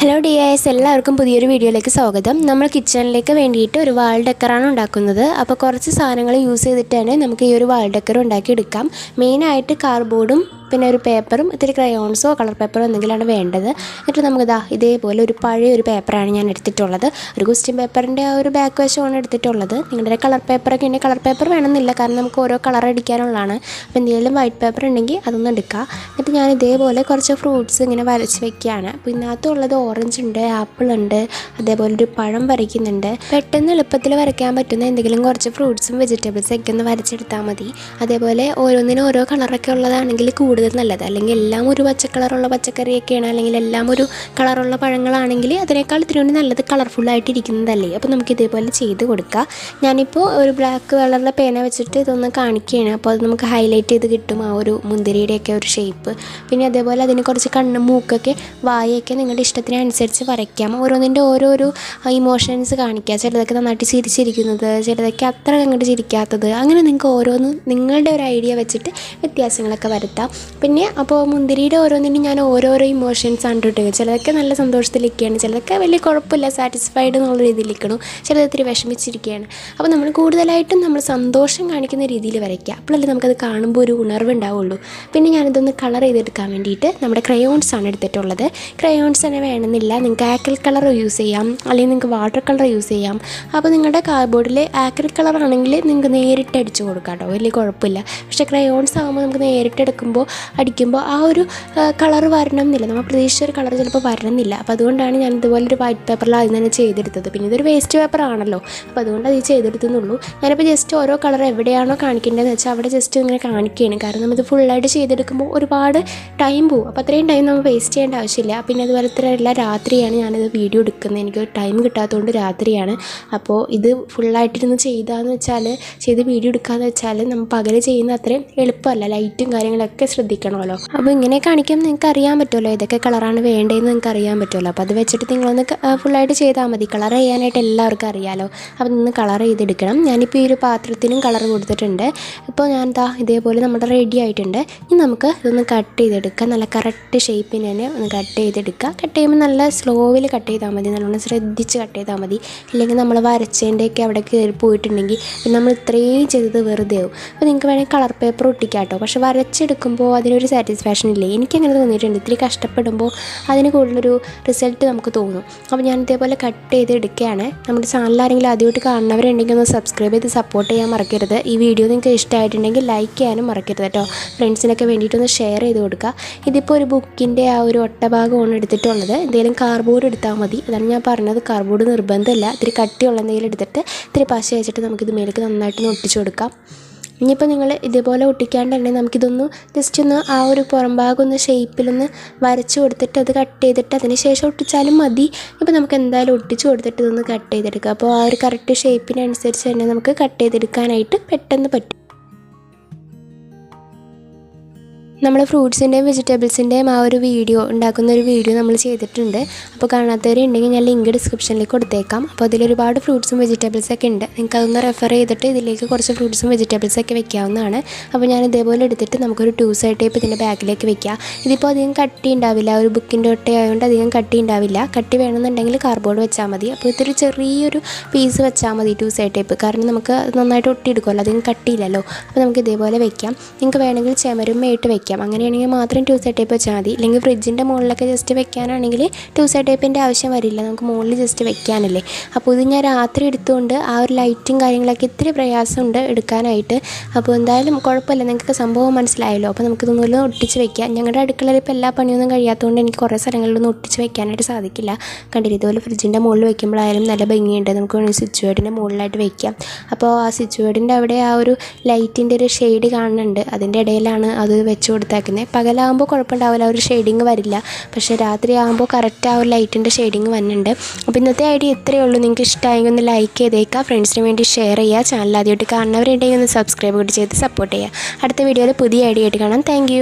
Hello dears, എല്ലാവർക്കും പുതിയൊരു വീഡിയോയിലേക്ക് സ്വാഗതം. നമ്മൾ കിച്ചണിലേക്ക് വേണ്ടിയിട്ട് ഒരു വാൾ ഡെക്കറാണ് ഉണ്ടാക്കുന്നത്. അപ്പോൾ കുറച്ച് സാധനങ്ങൾ യൂസ് ചെയ്തിട്ട് തന്നെ നമുക്ക് ഈ ഒരു വാൾ ഡെക്കർ ഉണ്ടാക്കിയെടുക്കാം. മെയിനായിട്ട് കാർഡ്ബോർഡും പിന്നെ ഒരു പേപ്പറും ഇത്തിരി ക്രയോൺസോ കളർ പേപ്പറോ എന്തെങ്കിലുമാണ് വേണ്ടത്. എന്നിട്ട് നമുക്കിതാ ഇതേപോലെ ഒരു പഴയ ഒരു പേപ്പറാണ് ഞാൻ എടുത്തിട്ടുള്ളത്. ഒരു ക്വസ്റ്റ്യൻ പേപ്പറിൻ്റെ ആ ഒരു ബാക്ക് വശമാണ് എടുത്തിട്ടുള്ളത്. നിങ്ങളുടെ കളർ പേപ്പറൊക്കെ ഉണ്ടെങ്കിൽ കളർ പേപ്പർ വേണമെന്നില്ല, കാരണം നമുക്ക് ഓരോ കളർ അടിക്കാനുള്ളതാണ്. അപ്പോൾ എന്തെങ്കിലും വൈറ്റ് പേപ്പർ ഉണ്ടെങ്കിൽ അതൊന്നും എടുക്കുക. എന്നിട്ട് ഞാൻ ഇതേപോലെ കുറച്ച് ഫ്രൂട്ട്സ് ഇങ്ങനെ വരച്ച് വെക്കുകയാണ്. അപ്പോൾ ഇതിനകത്തുള്ളത് ഓറഞ്ച് ഉണ്ട്, ആപ്പിൾ ഉണ്ട്, അതേപോലെ ഒരു പഴം വരയ്ക്കുന്നുണ്ട്. പെട്ടെന്ന് എളുപ്പത്തിൽ വരയ്ക്കാൻ പറ്റുന്ന എന്തെങ്കിലും കുറച്ച് ഫ്രൂട്ട്സും വെജിറ്റബിൾസും ഒക്കെ ഒന്ന് വരച്ചെടുത്താൽ മതി. അതേപോലെ ഓരോന്നിനും ഓരോ കളറൊക്കെ ഉള്ളതാണെങ്കിൽ കൂടുതൽ നല്ലത്. അല്ലെങ്കിൽ എല്ലാം ഒരു പച്ച കളറുള്ള പച്ചക്കറിയൊക്കെയാണ്, അല്ലെങ്കിൽ എല്ലാം ഒരു കളറുള്ള പഴങ്ങളാണെങ്കിൽ അതിനേക്കാൾ ഇത്തിരി കൊണ്ട് നല്ലത് കളർഫുള്ളായിട്ടിരിക്കുന്നതല്ലേ. അപ്പോൾ നമുക്ക് ഇതേപോലെ ചെയ്ത് കൊടുക്കാം. ഞാനിപ്പോൾ ഒരു ബ്ലാക്ക് കളറിലെ പേന വെച്ചിട്ട് ഇതൊന്ന് കാണിക്കുകയാണ്. അപ്പോൾ അത് നമുക്ക് ഹൈലൈറ്റ് ചെയ്ത് കിട്ടും ആ ഒരു മുന്തിരിയുടെയൊക്കെ ഒരു ഷേപ്പ്. പിന്നെ അതേപോലെ അതിന് കുറച്ച് കണ്ണും മൂക്കൊക്കെ വായൊക്കെ നിങ്ങളുടെ ഇഷ്ടത്തിനനുസരിച്ച് വരയ്ക്കാം. ഓരോന്നിൻ്റെ ഓരോരോ ഇമോഷൻസ് കാണിക്കുക. ചിലതൊക്കെ നന്നായിട്ട് ചിരിച്ചിരിക്കുന്നത്, ചിലതൊക്കെ അത്ര അങ്ങോട്ട് ചിരിക്കാത്തത്, അങ്ങനെ നിങ്ങൾക്ക് ഓരോന്ന് നിങ്ങളുടെ ഒരു ഐഡിയ വെച്ചിട്ട് വ്യത്യാസങ്ങളൊക്കെ വരുത്താം. പിന്നെ അപ്പോൾ മുന്തിരിയുടെ ഓരോന്നിനും ഞാൻ ഓരോരോ ഇമോഷൻസ് ആണ് ഇട്ടത്. ചിലതൊക്കെ നല്ല സന്തോഷത്തിലിരിക്കുകയാണ്, ചിലതൊക്കെ വലിയ കുഴപ്പമില്ല സാറ്റിസ്ഫൈഡ് എന്നുള്ള രീതിയിലിരിക്കണം, ചിലത് ഇത്തിരി വിഷമിച്ചിരിക്കുകയാണ്. അപ്പോൾ നമ്മൾ കൂടുതലായിട്ടും നമ്മൾ സന്തോഷം കാണിക്കുന്ന രീതിയിൽ വരയ്ക്കുക. അപ്പോഴല്ലേ നമുക്കത് കാണുമ്പോൾ ഒരു ഉണർവ് ഉണ്ടാവുള്ളൂ. പിന്നെ ഞാനിതൊന്ന് കളർ ചെയ്തെടുക്കാൻ വേണ്ടിയിട്ട് നമ്മുടെ ക്രയോൺസ് ആണ് എടുത്തിട്ടുള്ളത്. ക്രയോൺസ് തന്നെ വേണമെന്നില്ല, നിങ്ങൾക്ക് ആക്രിലിക് കളർ യൂസ് ചെയ്യാം, അല്ലെങ്കിൽ നിങ്ങൾക്ക് വാട്ടർ കളർ യൂസ് ചെയ്യാം. അപ്പോൾ നിങ്ങളുടെ കാർഡ്ബോർഡിൽ ആക്രിലിക് കളർ ആണെങ്കിൽ നിങ്ങൾക്ക് നേരിട്ട് അടിച്ചു കൊടുക്കാം കേട്ടോ, വലിയ കുഴപ്പമില്ല. പക്ഷേ ക്രയോൺസ് ആകുമ്പോൾ നമുക്ക് നേരിട്ട് അടിക്കുമ്പോൾ ആ ഒരു കളർ വരണം എന്നില്ല, നമ്മൾ പ്രതീക്ഷിച്ച ഒരു കളർ ചിലപ്പോൾ വരണമെന്നില്ല. അപ്പോൾ അതുകൊണ്ടാണ് ഞാൻ ഇതുപോലെ ഒരു വൈറ്റ് പേപ്പറിൽ ആദ്യം തന്നെ ചെയ്തെടുത്തത്. പിന്നെ ഇതൊരു വേസ്റ്റ് പേപ്പർ ആണല്ലോ, അപ്പോൾ അതുകൊണ്ട് അത് ചെയ്തെടുത്തുന്നുള്ളൂ. ഞാനിപ്പോൾ ജസ്റ്റ് ഓരോ കളർ എവിടെയാണോ കാണിക്കേണ്ടതെന്ന് വെച്ചാൽ അവിടെ ജസ്റ്റ് ഇങ്ങനെ കാണിക്കുകയാണ്. കാരണം നമ്മളിത് ഫുള്ളായിട്ട് ചെയ്തെടുക്കുമ്പോൾ ഒരുപാട് ടൈം പോകും. അപ്പോൾ അത്രയും ടൈം നമ്മൾ വേസ്റ്റ് ചെയ്യേണ്ട ആവശ്യമില്ല. പിന്നെ അതുപോലെ തന്നെ രാത്രിയാണ് ഞാനിത് വീഡിയോ എടുക്കുന്നത്, എനിക്ക് ടൈം കിട്ടാത്തതുകൊണ്ട് രാത്രിയാണ്. അപ്പോൾ ഇത് ഫുള്ളായിട്ടിരുന്ന് ചെയ്ത് വീഡിയോ എടുക്കാമെന്ന് വെച്ചാൽ നമ്മൾ പകൽ ചെയ്യുന്ന അത്രയും എളുപ്പമല്ല, ലൈറ്റും കാര്യങ്ങളൊക്കെ ശ്രദ്ധിക്കണമല്ലോ. അപ്പോൾ ഇങ്ങനെ കാണിക്കുമ്പോൾ നിങ്ങൾക്ക് അറിയാൻ പറ്റുമല്ലോ ഏതൊക്കെ കളറാണ് വേണ്ടതെന്ന് നിങ്ങൾക്ക് അറിയാൻ പറ്റുമല്ലോ. അപ്പോൾ അത് വെച്ചിട്ട് നിങ്ങളൊന്ന് ഫുള്ളായിട്ട് ചെയ്താൽ മതി. കളർ ചെയ്യാനായിട്ട് എല്ലാവർക്കും അറിയാമല്ലോ. അപ്പോൾ നിന്ന് കളർ ചെയ്തെടുക്കണം. ഞാനിപ്പോൾ ഈ ഒരു പാത്രത്തിനും കളർ കൊടുത്തിട്ടുണ്ട്. ഇപ്പോൾ ഞാൻ ഇതേപോലെ നമ്മുടെ റെഡി ആയിട്ടുണ്ട്. ഇനി നമുക്ക് ഇതൊന്ന് കട്ട് ചെയ്തെടുക്കാം. നല്ല കറക്റ്റ് ഷേപ്പിന് തന്നെ ഒന്ന് കട്ട് ചെയ്തെടുക്കുക. കട്ട് ചെയ്യുമ്പോൾ നല്ല സ്ലോവിൽ കട്ട് ചെയ്താൽ മതി, നല്ലോണം ശ്രദ്ധിച്ച് കട്ട് ചെയ്താൽ മതി. ഇല്ലെങ്കിൽ നമ്മൾ വരച്ചതിൻ്റെയൊക്കെ അവിടെ കയറി പോയിട്ടുണ്ടെങ്കിൽ പിന്നെ നമ്മൾ ഇത്രയും ചെയ്തത് വെറുതെ ആവും. അപ്പോൾ നിങ്ങൾക്ക് വേണമെങ്കിൽ കളർ പേപ്പർ ഒട്ടിക്കാം കേട്ടോ, പക്ഷെ വരച്ചെടുക്കുമ്പോൾ അതിനൊരു സാറ്റിസ്ഫാക്ഷൻ ഇല്ലേ, എനിക്കങ്ങനെ തോന്നിയിട്ടുണ്ട്. ഇത്തിരി കഷ്ടപ്പെടുമ്പോൾ അതിന് കൂടുതലൊരു റിസൾട്ട് നമുക്ക് തോന്നും. അപ്പോൾ ഞാൻ ഇതേപോലെ കട്ട് ചെയ്ത് എടുക്കുകയാണ്. നമ്മുടെ ചാനൽ ആരെങ്കിലും ആദ്യമായിട്ട് കാണുന്നവരുണ്ടെങ്കിൽ ഒന്ന് സബ്സ്ക്രൈബ് ചെയ്ത് സപ്പോർട്ട് ചെയ്യാൻ മറക്കരുത്. ഈ വീഡിയോ നിങ്ങൾക്ക് ഇഷ്ടമായിട്ടുണ്ടെങ്കിൽ ലൈക്ക് ചെയ്യാനും മറക്കരുത് കേട്ടോ. ഫ്രണ്ട്സിനൊക്കെ വേണ്ടിയിട്ടൊന്ന് ഷെയർ ചെയ്ത് കൊടുക്കുക. ഇതിപ്പോൾ ഒരു ബുക്കിൻ്റെ ആ ഒരു ഒട്ടഭാഗമാണ് എടുത്തിട്ടുള്ളത്. എന്തെങ്കിലും കാർഡ്ബോർഡ് എടുത്താൽ മതി, അതാണ് ഞാൻ പറഞ്ഞത്. കാർഡ്ബോർഡ് നിർബന്ധമില്ല, ഇത്തിരി കട്ടിയുള്ള എന്തെങ്കിലും എടുത്തിട്ട് ഇത്തിരി പശ വെച്ചിട്ട് നമുക്കിത് മേലേക്ക് നന്നായിട്ടൊന്ന് ഒട്ടിച്ചു കൊടുക്കാം. ഇനിയിപ്പോൾ നിങ്ങൾ ഇതേപോലെ ഒട്ടിക്കാണ്ട് തന്നെ നമുക്കിതൊന്ന് ജസ്റ്റ് ഒന്ന് ആ ഒരു പുറം ഭാഗം ഒന്ന് ഷേപ്പിലൊന്ന് വരച്ച് കൊടുത്തിട്ട് അത് കട്ട് ചെയ്തിട്ട് അതിന് ശേഷം ഒട്ടിച്ചാലും മതി. ഇപ്പോൾ നമുക്ക് എന്തായാലും ഒട്ടിച്ച് കൊടുത്തിട്ട് ഇതൊന്ന് കട്ട് ചെയ്തെടുക്കുക. അപ്പോൾ ആ ഒരു കറക്റ്റ് ഷേപ്പിനനുസരിച്ച് തന്നെ നമുക്ക് കട്ട് ചെയ്തെടുക്കാനായിട്ട് പെട്ടെന്ന് പറ്റും. നമ്മൾ ഫ്രൂട്ട്സിൻ്റെയും വെജിറ്റബിൾസിൻ്റെയും ആ ഒരു വീഡിയോ ഉണ്ടാക്കുന്ന ഒരു വീഡിയോ നമ്മൾ ചെയ്തിട്ടുണ്ട്. അപ്പോൾ കാണാത്തവരുണ്ടെങ്കിൽ ഞാൻ ലിങ്ക് ഡിസ്ക്രിപ്ഷനിലേക്ക് കൊടുത്തേക്കാം. അപ്പോൾ അതിലൊരുപാട് ഫ്രൂട്ട്സും വെജിറ്റബിൾസൊക്കെ ഉണ്ട്. നിങ്ങൾക്ക് അതൊന്ന് റെഫർ ചെയ്തിട്ട് ഇതിലേക്ക് കുറച്ച് ഫ്രൂട്ട്സും വെജിറ്റബിൾസൊക്കെ വെക്കാവുന്നതാണ്. അപ്പോൾ ഞാൻ ഇതേപോലെ എടുത്തിട്ട് നമുക്കൊരു 2 സൈഡ് ടേപ്പ് ഇതിൻ്റെ ബാക്കിലേക്ക് വെക്കാം. ഇതിപ്പോൾ അധികം കട്ടി ഉണ്ടാവില്ല, ഒരു ബുക്കിൻ്റെ ഒട്ടയായതുകൊണ്ട് അധികം കട്ടി ഉണ്ടാവില്ല. കട്ടി വേണമെന്നുണ്ടെങ്കിൽ കാർഡ്ബോർഡ് വെച്ചാൽ മതി. അപ്പോൾ ഇതൊരു ചെറിയൊരു പീസ് വെച്ചാൽ മതി 2 സൈഡ് ടേപ്പ്, കാരണം നമുക്ക് നന്നായിട്ട് ഒട്ടിയെടുക്കുമല്ലോ, അധികം കട്ടിയില്ലല്ലോ. അപ്പോൾ നമുക്ക് ഇതേപോലെ വെക്കാം. നിങ്ങൾക്ക് വേണമെങ്കിൽ ചെമരുമ്മയായിട്ട് വെക്കാം. അങ്ങനെയാണെങ്കിൽ മാത്രം 2 സൈഡ് ടേപ്പ് വെച്ചാൽ മതി. ഇല്ലെങ്കിൽ ഫ്രിഡ്ജിൻ്റെ മുകളിലൊക്കെ ജസ്റ്റ് വെക്കാനാണെങ്കിൽ 2 സൈഡ് ടേപ്പിൻ്റെ ആവശ്യം വരില്ല, നമുക്ക് മുകളിൽ ജസ്റ്റ് വെക്കാനല്ലേ. അപ്പോൾ ഇത് ഞാൻ രാത്രി എടുത്തുകൊണ്ട് ആ ഒരു ലൈറ്റും കാര്യങ്ങളൊക്കെ ഇത്തിരി പ്രയാസമുണ്ട് എടുക്കാനായിട്ട്. അപ്പോൾ എന്തായാലും കുഴപ്പമില്ല, നിങ്ങൾക്ക് സംഭവം മനസ്സിലായല്ലോ. അപ്പോൾ നമുക്കിതൊന്നുമില്ല ഒട്ടിച്ച് വെക്കാം. ഞങ്ങളുടെ അടുക്കളയിൽ ഇപ്പോൾ എല്ലാ പണിയൊന്നും കഴിയാത്തതുകൊണ്ട് എനിക്ക് കുറേ സ്ഥലങ്ങളിലൊന്നും ഒട്ടിച്ച് വെക്കാനായിട്ട് സാധിക്കില്ല. കണ്ടില്ല, ഇതുപോലെ ഫ്രിഡ്ജിൻ്റെ മുകളിൽ വെക്കുമ്പോഴായാലും നല്ല ഭംഗിയുണ്ട്. നമുക്ക് വേണമെങ്കിൽ സ്വിച്ച് ബോർഡിൻ്റെ മുകളിലായിട്ട് വെക്കാം. അപ്പോൾ ആ സ്വിച്ച് ബോർഡിൻ്റെ അവിടെ ആ ഒരു ലൈറ്റിൻ്റെ ഒരു ഷെയ്ഡ് കാണുന്നുണ്ട്, അതിൻ്റെ ഇടയിലാണ് അത് വെച്ച് കൊടുത്തേക്കുന്നത്. പകലാകുമ്പോൾ കുഴപ്പമുണ്ടാവില്ല, ഒരു ഷെയ്ഡിങ് വരില്ല. പക്ഷേ രാത്രി ആകുമ്പോൾ കറക്റ്റ് ആ ഒരു ലൈറ്റിൻ്റെ ഷെയ്ഡിങ് വരുന്നുണ്ട്. അപ്പോൾ ഇന്നത്തെ ഐഡിയ ഇത്രയേ ഉള്ളൂ. നിങ്ങൾക്ക് ഇഷ്ടമായെങ്കിൽ ഒന്ന് ലൈക്ക് ചെയ്തേക്കുക, ഫ്രണ്ട്സിന് വേണ്ടി ഷെയർ ചെയ്യുക. ചാനൽ ആദ്യമായിട്ട് കാണുന്നവരുണ്ടെങ്കിൽ ഒന്ന് സബ്സ്ക്രൈബ് കൂടി ചെയ്ത് സപ്പോർട്ട് ചെയ്യുക. അടുത്ത വീഡിയോയിൽ പുതിയ ഐഡിയ ആയിട്ട് കാണാം. താങ്ക്